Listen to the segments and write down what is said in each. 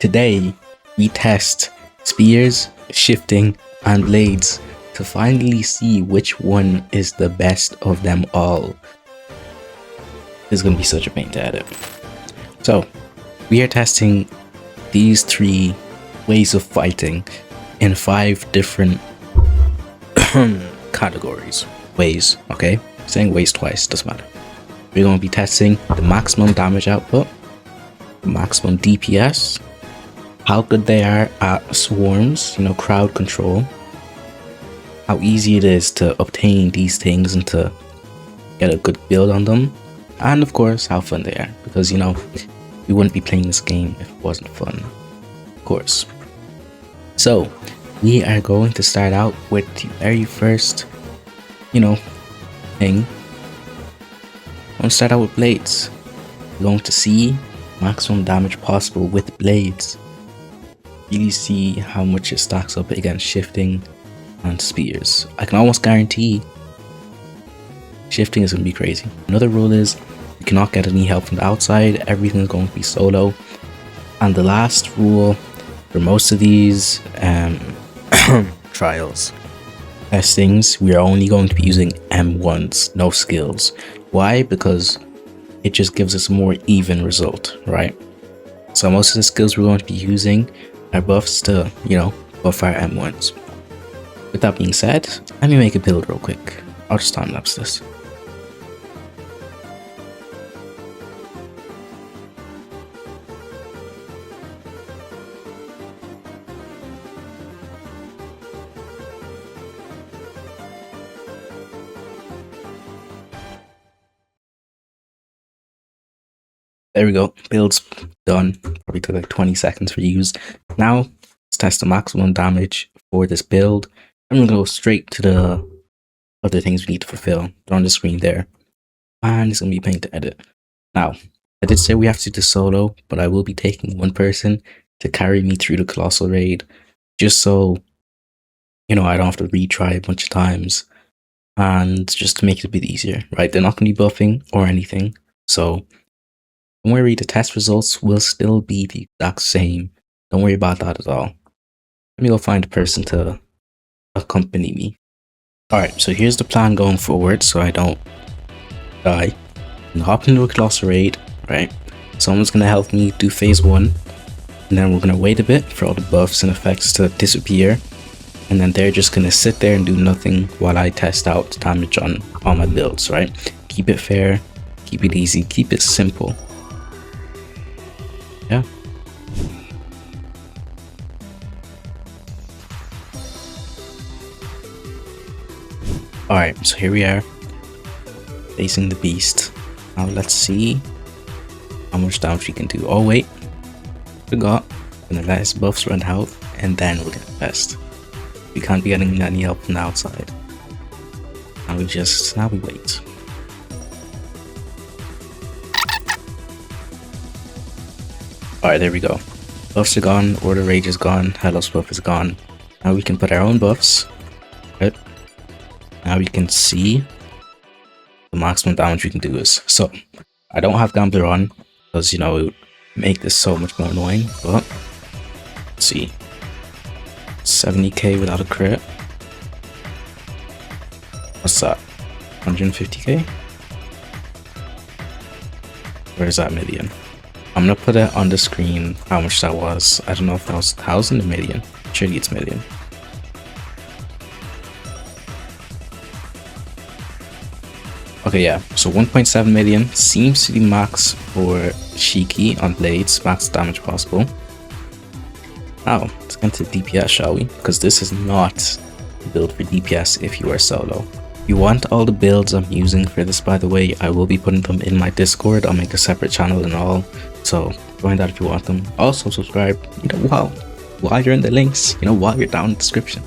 Today, we test spears, shifting, and blades to finally see which one is the best of them all. This is going to be such a pain to edit. So, we are testing these 3 ways of fighting in 5 different categories. Ways, okay? Saying ways twice, doesn't matter. We're going to be testing the maximum damage output, the maximum DPS, how good they are at swarms, crowd control, how easy it is to obtain these things and to get a good build on them, and of course how fun they are, because we wouldn't be playing this game if it wasn't fun, of course. So we are going to start out with the very first thing. I'm going to start out with blades. We're going to see maximum damage possible with blades. Really see how much it stacks up against shifting and spears. I can almost guarantee shifting is going to be crazy. Another rule is you cannot get any help from the outside. Everything is going to be solo. And the last rule for most of these trials testings, we are only going to be using M1s, no skills. Why? Because it just gives us a more even result, right? So most of the skills we're going to be using are buffs to, buff our M1s. With that being said, let me make a build real quick. I'll just time lapse this. There we go, build's done. Probably took like 20 seconds for use. Now, let's test the maximum damage for this build. I'm gonna go straight to the other things we need to fulfill. They're on the screen there. And it's gonna be a pain to edit. Now, I did say we have to do solo, but I will be taking one person to carry me through the Colossal Raid, just so, I don't have to retry a bunch of times, and just to make it a bit easier, right? They're not gonna be buffing or anything, so don't worry, the test results will still be the exact same. Don't worry about that at all. Let me go find a person to accompany me. Alright, so here's the plan going forward so I don't die. I'm gonna hop into a Colossal Raid, right? Someone's gonna help me do phase 1. And then we're gonna wait a bit for all the buffs and effects to disappear. And then they're just gonna sit there and do nothing while I test out damage on all my builds, right? Keep it fair, keep it easy, keep it simple. Yeah. Alright, so here we are, facing the beast. Now let's see how much damage we can do. Oh wait, forgot. Gonna let his buffs run out, and then we're gonna test. We can't be getting any help from the outside. Now we wait. Alright, there we go. Buffs are gone, Order Rage is gone, Hellos buff is gone. Now we can put our own buffs. Right? Now we can see the maximum damage we can do is. So, I don't have Gambler on, because, it would make this so much more annoying, but let's see. 70k without a crit. What's that? 150k? Where is that million? I'm gonna put it on the screen how much that was. I don't know if that was 1,000 or million. Surely it's million. Okay, yeah. So 1.7 million seems to be max for Shiki on blades, max damage possible. Now, let's get into DPS, shall we? Because this is not a build for DPS if you are solo. If you want all the builds I'm using for this, by the way, I will be putting them in my Discord. I'll make a separate channel and all. So join that if you want them. Also subscribe, while you're in the links, while you're down in the description.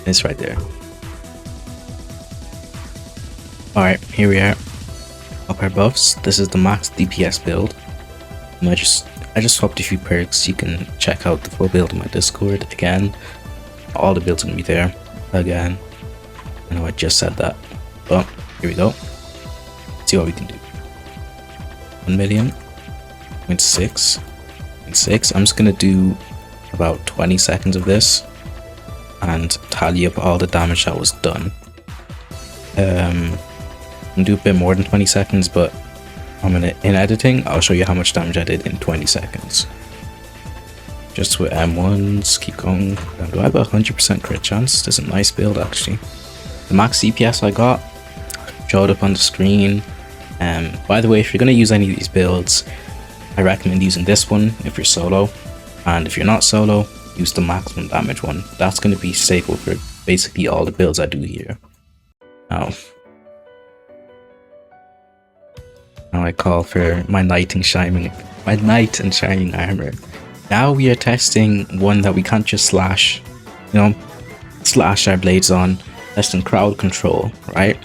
It's right there. Alright, here we are. Up our buffs. This is the max DPS build. I just swapped a few perks. You can check out the full build in my Discord again. All the builds are gonna be there again. I know I just said that, but here we go. Let's see what we can do. 1 million, 0.6, 6. I'm just gonna do about 20 seconds of this and tally up all the damage that was done. I'm gonna do a bit more than 20 seconds, but in editing, I'll show you how much damage I did in 20 seconds. Just with M1s, keep going. Do I have a 100% crit chance? This is a nice build actually. The max CPS I got showed up on the screen. By the way, if you're gonna use any of these builds, I recommend using this one if you're solo, and if you're not solo, use the maximum damage one. That's gonna be staple for basically all the builds I do here. Now I call for my knight and shining armor. Now we are testing one that we can't just slash our blades on. Testing crowd control, right?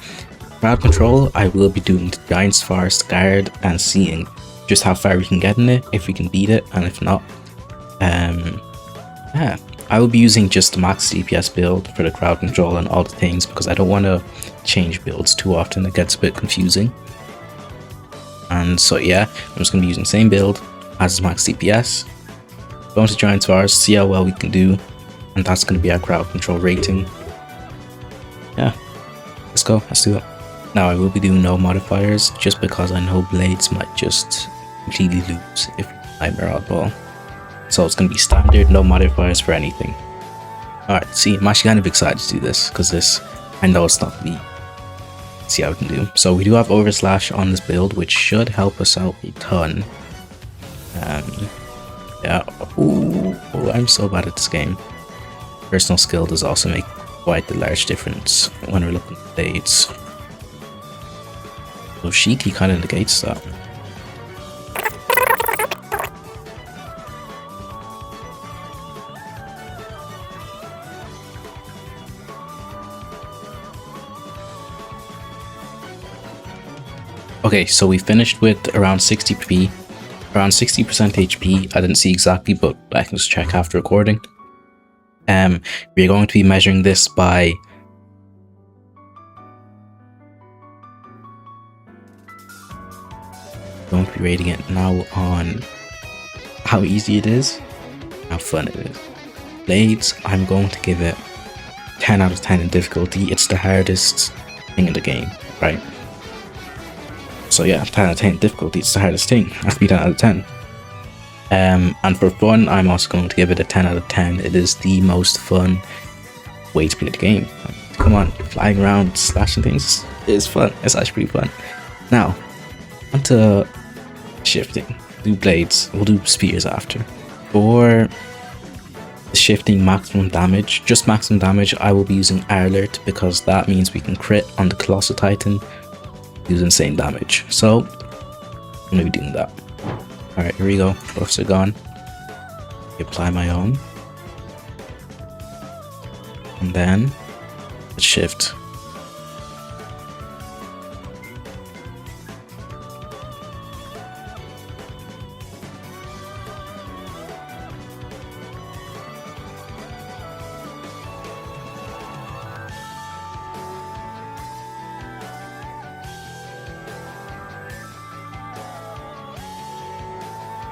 Crowd control, I will be doing the Giant's Forest Guard and seeing just how far we can get in it, if we can beat it, and if not, yeah, I will be using just the max DPS build for the crowd control and all the things because I don't want to change builds too often. It gets a bit confusing. And so yeah, I'm just going to be using the same build as max DPS. Go into Giant's Forest, see how well we can do, and that's going to be our crowd control rating. Yeah, let's go, let's do it. Now I will be doing no modifiers just because I know blades might just completely lose if Nightmare Oddball. So it's going to be standard, no modifiers for anything. Alright, see, I'm actually kind of excited to do this because I know it's not me. Let's see how we can do. So we do have Overslash on this build, which should help us out a ton. Yeah, ooh, I'm so bad at this game. Personal skill does also make quite a large difference when we're looking at blades. So Shiki kind of negates that. Okay, so we finished with around 60p, around 60% HP. I didn't see exactly, but I can just check after recording. We're going to be measuring this by going to be rating it now on how easy it is, how fun it is. Blades, I'm going to give it 10 out of 10 in difficulty. It's the hardest thing in the game, right? So yeah, 10 out of 10 difficulty, it's the hardest thing. I have to be 10 out of 10. And for fun, I'm also going to give it a 10 out of 10. It is the most fun way to play the game. Come on, flying around, slashing things is fun. It's actually pretty fun. Now, onto shifting. Do blades. We'll do spears after. For the shifting maximum damage, just maximum damage, I will be using Alert because that means we can crit on the Colossal Titan. Use insane damage. So I'm gonna be doing that. Alright, here we go. Buffs are gone. Apply my own. And then let's shift.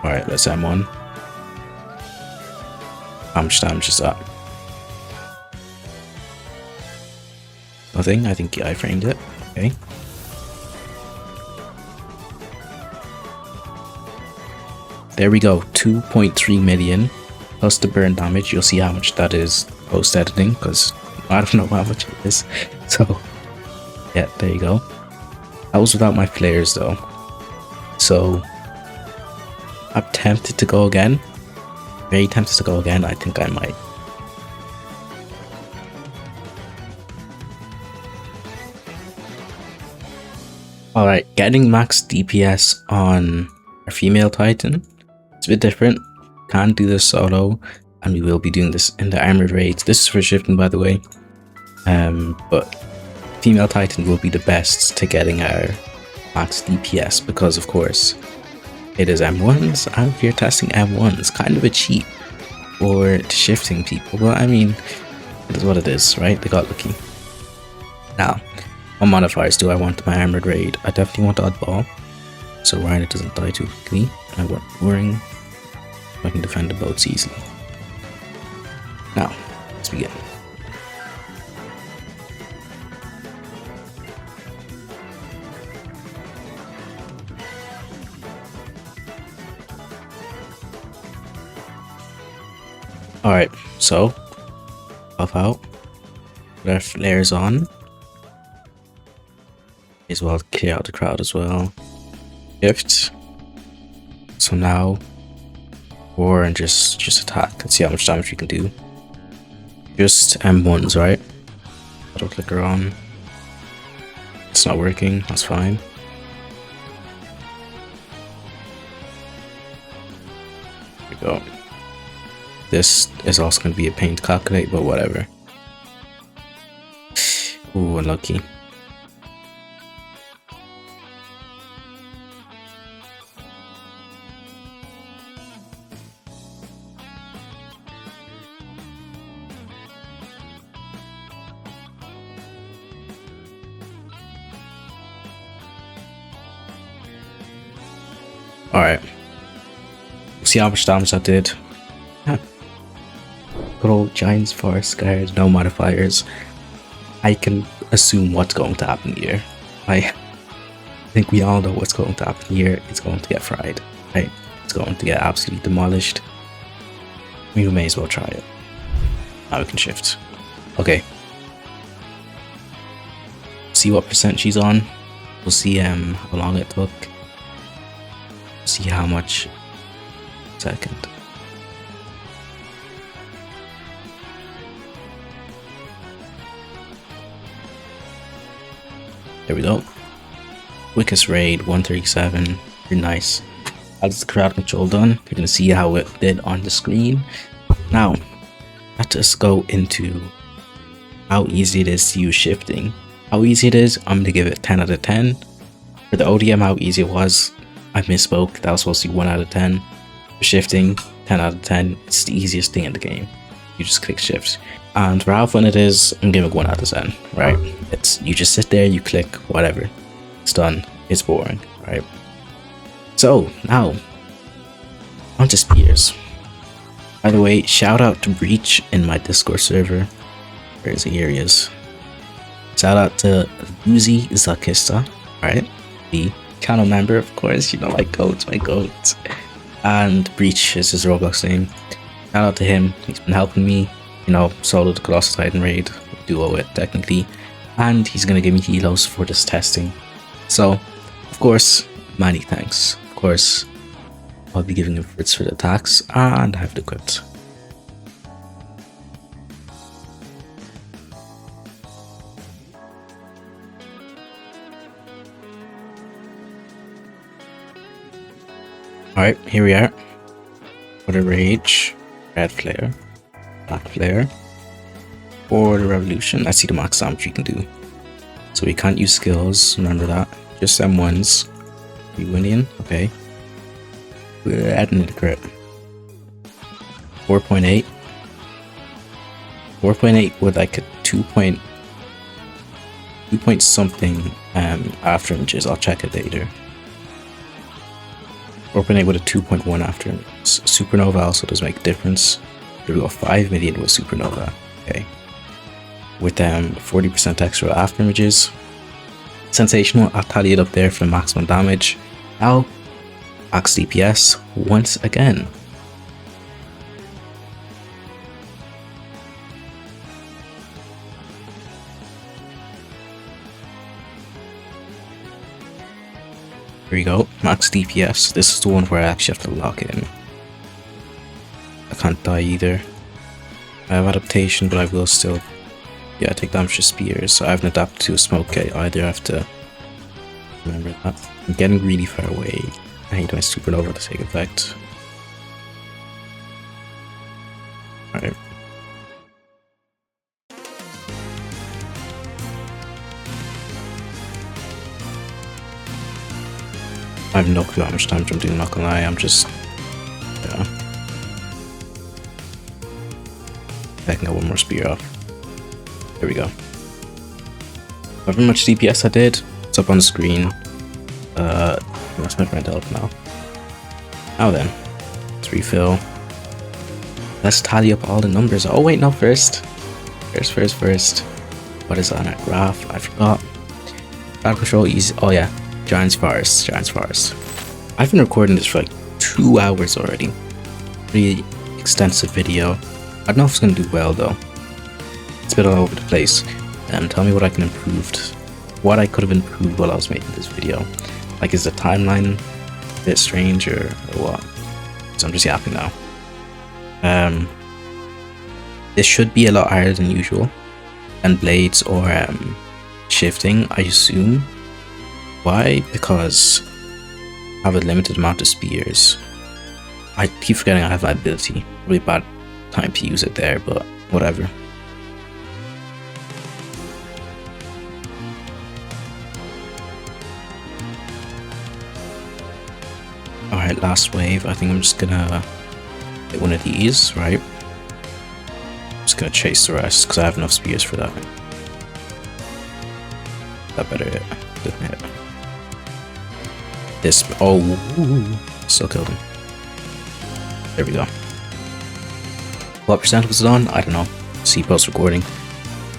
Alright, let's M1. How much damage is that? Nothing, I think I framed it. Okay. There we go, 2.3 million plus the burn damage. You'll see how much that is post editing because I don't know how much it is. So yeah, there you go. That was without my flares though. So I'm tempted to go again. Very tempted to go again. I think I might. Alright, getting max DPS on our female Titan. It's a bit different. Can't do this solo, and we will be doing this in the armored raids. This is for shifting, by the way. But female Titan will be the best to getting our max DPS because, of course, it is M1s, and if you're testing M1s, kind of a cheat for shifting people, but I mean, it is what it is, right? They got lucky. Now, what modifiers do I want in my armored raid? I definitely want oddball, so Rhino doesn't die too quickly. I want boring. I can defend the boats easily. Now, let's begin. Alright, so buff out. Put our flares on. May as well clear out the crowd as well. Shift. So now, or and just attack. Let's see how much damage we can do. Just M1s, right? Auto clicker on. It's not working. That's fine. There we go. This is also going to be a pain to calculate, but whatever. Ooh, unlucky. Alright. See how much damage that did. Yeah. Good old Giants Forest Guard, no modifiers. I can assume what's going to happen here. I think we all know what's going to happen here. It's going to get fried. Right? It's going to get absolutely demolished. We may as well try it. Now we can shift. Okay. See what percent she's on. We'll see how long it took. See how much. Second. There we go. Quickest raid 137. Pretty nice. That's the crowd control done. You're gonna see how it did on the screen. Now, let's just go into how easy it is to use shifting. How easy it is, I'm gonna give it 10 out of 10. For the ODM, how easy it was, I misspoke. That was supposed to be 1 out of 10. For shifting, 10 out of 10. It's the easiest thing in the game. You just click shift. And for how fun it is, I'm giving it 1 out of 10, right? It's you just sit there, you click, whatever. It's done. It's boring, right? So now, onto spears. By the way, shout out to Breach in my Discord server. Where is he? Here he is. Shout out to Uzi Zakista, right? The channel member, of course. You know, my goat. And Breach is his Roblox name. Shout out to him. He's been helping me, you know, solo the Colossal Titan raid, duo it technically, and he's gonna give me helos for this testing. So, of course, many thanks. Of course, I'll be giving him fruits for the attacks, and I have it equipped. Alright, here we are. For the rage, red flare, black flare. For the revolution, I see the max damage you can do. So we can't use skills, remember that. Just M1s. We winning, okay. We're adding the crit. 4.8. 4.8 with like a 2 point something after images. I'll check it later. 4.8 with a 2.1 after images. Supernova also does make a difference. There we go, 5 million with supernova. Okay. With 40% extra after images. Sensational, I'll tally it up there for maximum damage. Now, max DPS once again. Here we go, max DPS. This is the one where I actually have to lock in. I can't die either. I have adaptation, but I will still, yeah, take damage to spears. So I haven't adapted to a smoke gate either. I have to remember that. I'm getting really far away. I need my supernova to take effect. Alright. I have no clue how much damage I'm doing, not gonna lie. I'm just, yeah. I can get one more spear off. There we go. However much DPS I did, it's up on the screen. That's my friend health now. Now then, let's Let's refill. Let's tally up all the numbers. Oh wait, no, first. What is on that graph? I forgot. Crowd control easy. Oh yeah, Giants Forest. I've been recording this for like 2 hours already. Pretty extensive video. I don't know if it's gonna do well though. It's a bit all over the place. Tell me what I can improve. What I could have improved while I was making this video. Like, is the timeline a bit strange or what? So I'm just yapping now. This should be a lot higher than usual. And blades or shifting, I assume. Why? Because I have a limited amount of spears. I keep forgetting I have that ability. Really bad time to use it there, but whatever. Alright, last wave. I think I'm just gonna hit one of these, right? I'm just gonna chase the rest because I have enough spears for that. That better hit. Didn't hit. This. Oh, still killed him. There we go. What percent was it on? I don't know. See post recording.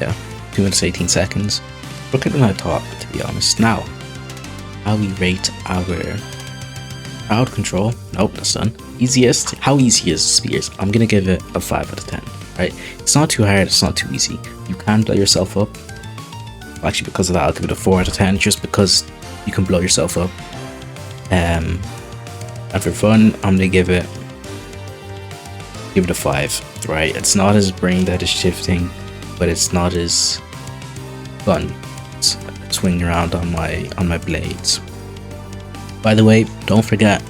Yeah, 2 minutes 18 seconds. Look at my top, to be honest. Now, how we rate our crowd control. Nope, that's done. Easiest. How easy is spears? I'm gonna give it a 5 out of 10. Right? It's not too hard. It's not too easy. You can blow yourself up. Well, actually, because of that, I'll give it a 4 out of 10. Just because you can blow yourself up. And for fun, I'm gonna give it a 5. Right? It's not as brain dead as shifting, but it's not as fun. It's swinging around on my blades. By the way, don't forget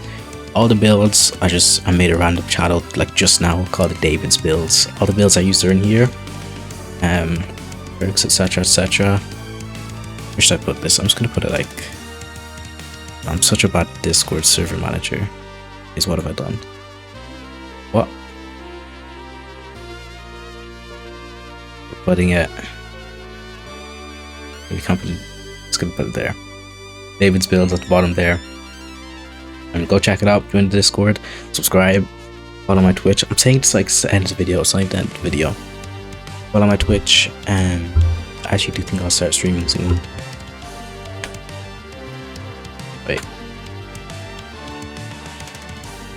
all the builds. I made a random channel like just now called the David's builds. All the builds I used are in here. Perks, etc. Where should I put this? I'm just gonna put it like. I'm such a bad Discord server manager. What have I done? What? We're putting it. We can't put it. Just gonna put it there. David's builds at the bottom there. And go check it out. Join the Discord. Subscribe. Follow my Twitch. I'm saying it's like the end of the video. It's not even the end of the video. Follow my Twitch. And I actually do think I'll start streaming soon. Wait.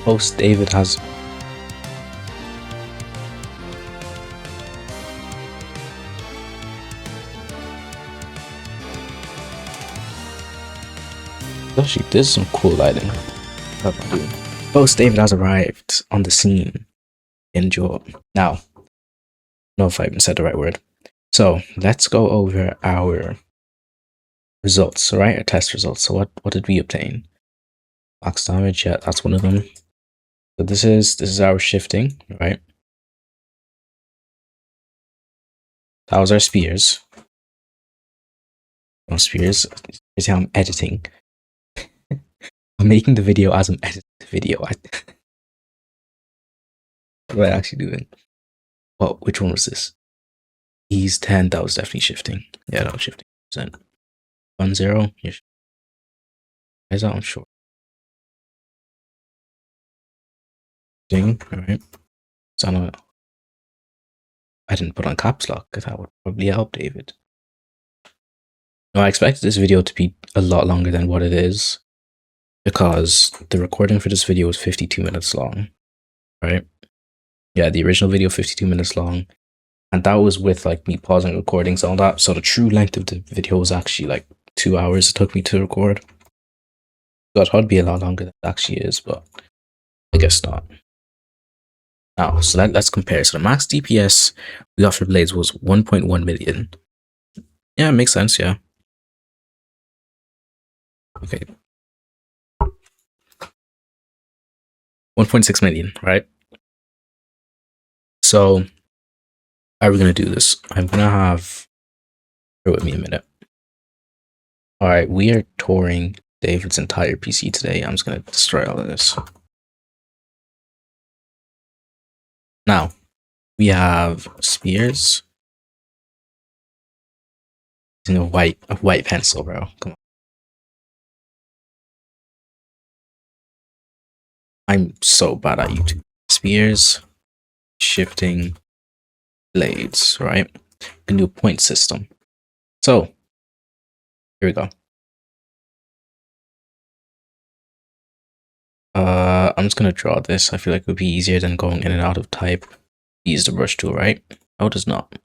Host David has. Actually, this is some cool lighting. Host David has arrived on the scene. Enjoy. Now, I don't know if I even said the right word. So let's go over our results, right? Our test results. So what did we obtain? Max damage, yeah, that's one of them. So this is our shifting, right? That was our spears. No spears. Here's how I'm editing. I'm making the video as I'm editing the video. What am I actually doing? Well, which one was this? Ease 10, that was definitely shifting. Yeah, that was shifting. 1-0. Why is that on short? Alright. So I didn't put on caps lock because that would probably help David. No, I expected this video to be a lot longer than what it is because the recording for this video was 52 minutes long. Right? Yeah, the original video 52 minutes long. And that was with like me pausing recordings and all that. So the true length of the video was actually like 2 hours it took me to record. So it would be a lot longer than it actually is, but I guess not. Now, so let's compare. So the max DPS we got for blades was 1.1 million. Yeah, it makes sense, yeah. Okay. 1.6 million, right? So, how are we going to do this? I'm going to have... Bear with me a minute. Alright, we are touring David's entire PC today. I'm just going to destroy all of this. Now, we have spears. Using a white pencil, bro. Come on. I'm so bad at YouTube. Spears, shifting, blades, right? A new point system. So here we go. I'm just gonna draw this. I feel like it would be easier than going in and out of type. Use the brush tool, right? Oh, it is not.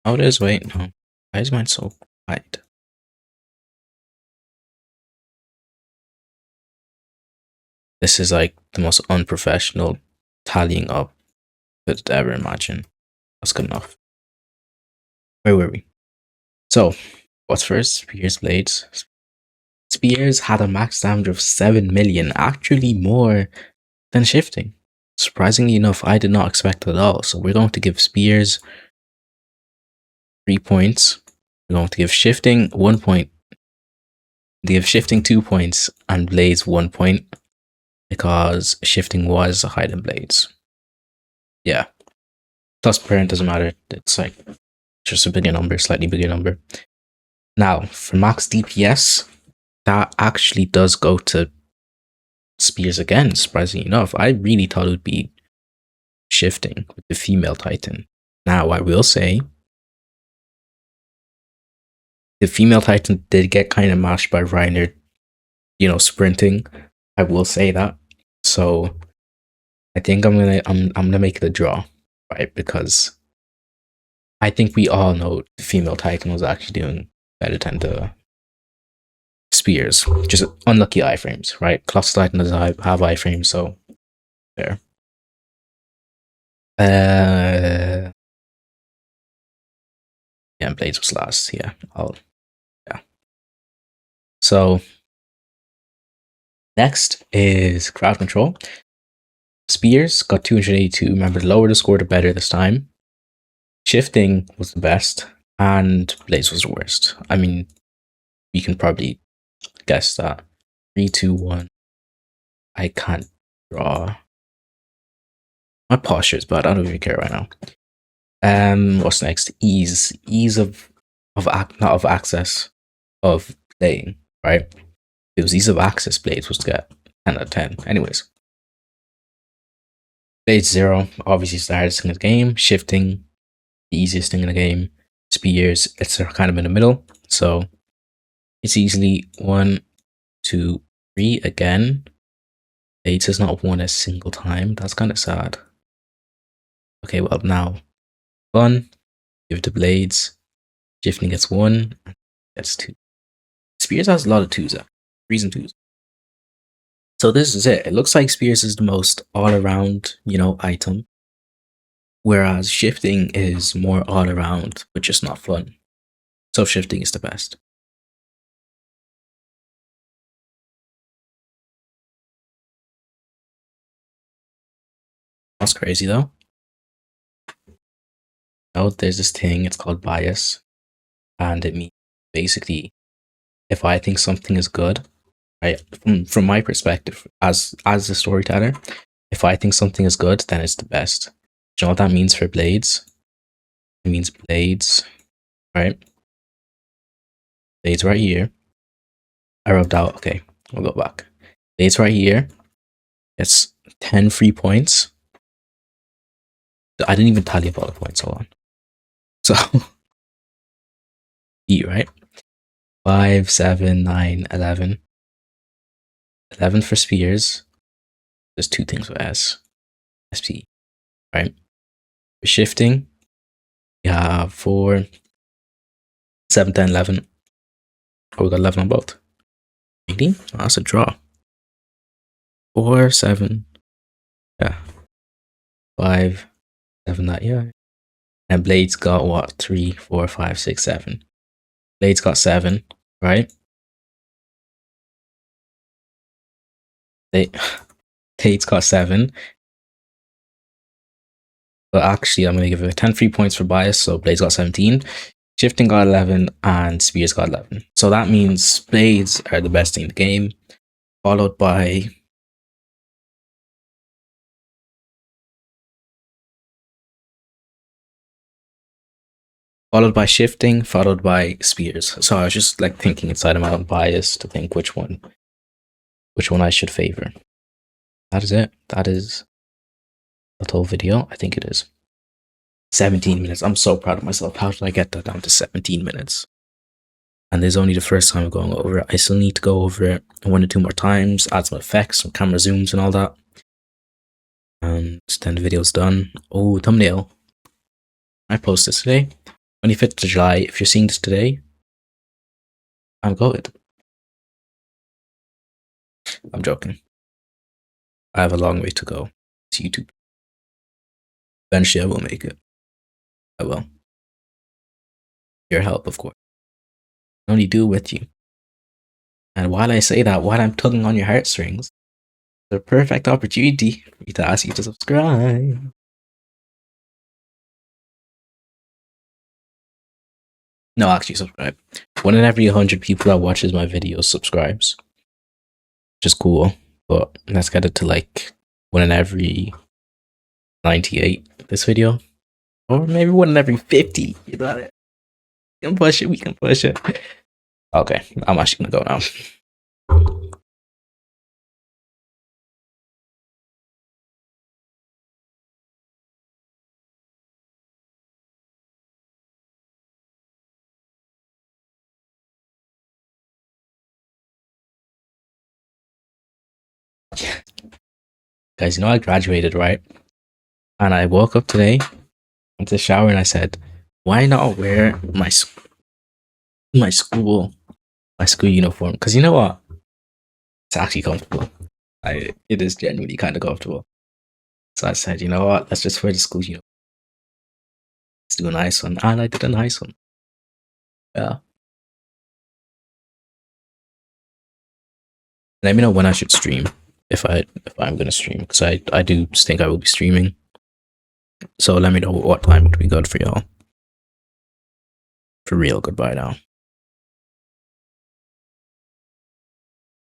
Oh, it is. Wait, no. Why is mine so quiet? This is like the most unprofessional tallying up you could ever imagine. That's good enough. Where were we? So, what's first? Spears, blades. Spears had a max damage of 7 million, actually more than shifting. Surprisingly enough, I did not expect it at all. So we're going to give Spears 3 points. We're going to give shifting 1 point. Give shifting 2 points and blades 1 point because shifting was higher than blades. Yeah. Plus parent doesn't matter. It's like just a bigger number, slightly bigger number. Now, for max DPS, that actually does go to Spears again, surprisingly enough. I really thought it would be shifting with the female Titan. Now, I will say, the female Titan did get kind of mashed by Reiner, sprinting. I will say that. So, I think I'm gonna make it a draw, right? Because I think we all know the female Titan was actually doing better than the Spears. Just unlucky iframes, right? Cluster Titan does have iframes, so there. Yeah, blades was last. Yeah. So next is crowd control. Spears got 282. Remember, the lower the score, the better this time. Shifting was the best, and blades was the worst. I mean, you can probably guess that. 3, 2, 1. I can't draw. My posture is bad. I don't even care right now. What's next? Ease of access of playing, right? It was ease of access. Blades was to get 10 out of 10. Anyways, Blades 0, obviously it's the hardest thing in the game. Shifting, the easiest thing in the game. Spears, it's kind of in the middle. So it's easily 1, 2, 3 again. Blades has not won a single time. That's kind of sad. Okay, well now, fun. Give it to Blades. Shifting gets 1, gets 2. Spears has a lot of 2s, 3s and 2s. So this is it. It looks like Spears is the most all-around, item. Whereas shifting is more all-around, but just not fun. So shifting is the best. That's crazy though. Oh, there's this thing, it's called bias. And it means basically if I think something is good, right? From my perspective, as a storyteller, if I think something is good, then it's the best. Do you know what that means for blades? It means blades, right? Blades right here. I rubbed out. Okay, we'll go back. Blades right here. It's 10 free points. I didn't even tally up all the points. Hold on. So, E, right? 5, 7, 9, 11. 11 for spears. There's 2 things with S. SP, right? For shifting, we have 4, 7, 10, 11. Oh, we got 11 on both. 18? Oh, that's a draw. 4, 7. Yeah. 5, 7, that, yeah. And blades got what? 3, 4, 5, 6, 7. Blades got 7, right? Blades got 7. But actually, I'm going to give it 10 free points for bias. So blades got 17. Shifting got 11 and spears got 11. So that means blades are the best thing in the game, followed by shifting, followed by spears. So I was just like thinking inside of my own bias to think which one I should favor. that is it. That is the whole video. I think it is 17 minutes. I'm so proud of myself. How did I get that down to 17 minutes? And this is only the first time I'm going over it. I still need to go over it 1 or 2 more times, add some effects, some camera zooms and all that. And then the video's done. Oh, thumbnail. I post this today, 25th of July. If you're seeing this today, I'm good. I'm joking. I have a long way to go to YouTube. Eventually I will make it. I will. Your help, of course. I only do it with you. And while I say that, while I'm tugging on your heartstrings, the perfect opportunity for me to ask you to subscribe. No, actually subscribe. 1 in every 100 people that watches my videos subscribes. Which is cool. But let's get it to like 1 in every 98 this video. Or maybe 1 in every 50. You got it. We can push it. We can push it. Okay, I'm actually gonna go now. Guys, you know I graduated, right? And I woke up today, went to the shower, and I said, why not wear my school uniform? Because you know what? It's actually comfortable. It is genuinely kind of comfortable. So I said, you know what? Let's just wear the school uniform. Let's do a nice one. And I did a nice one. Yeah. Let me know when I should stream. If I'm gonna stream, because I do think I will be streaming. So let me know what time would be good for y'all. For real, goodbye now.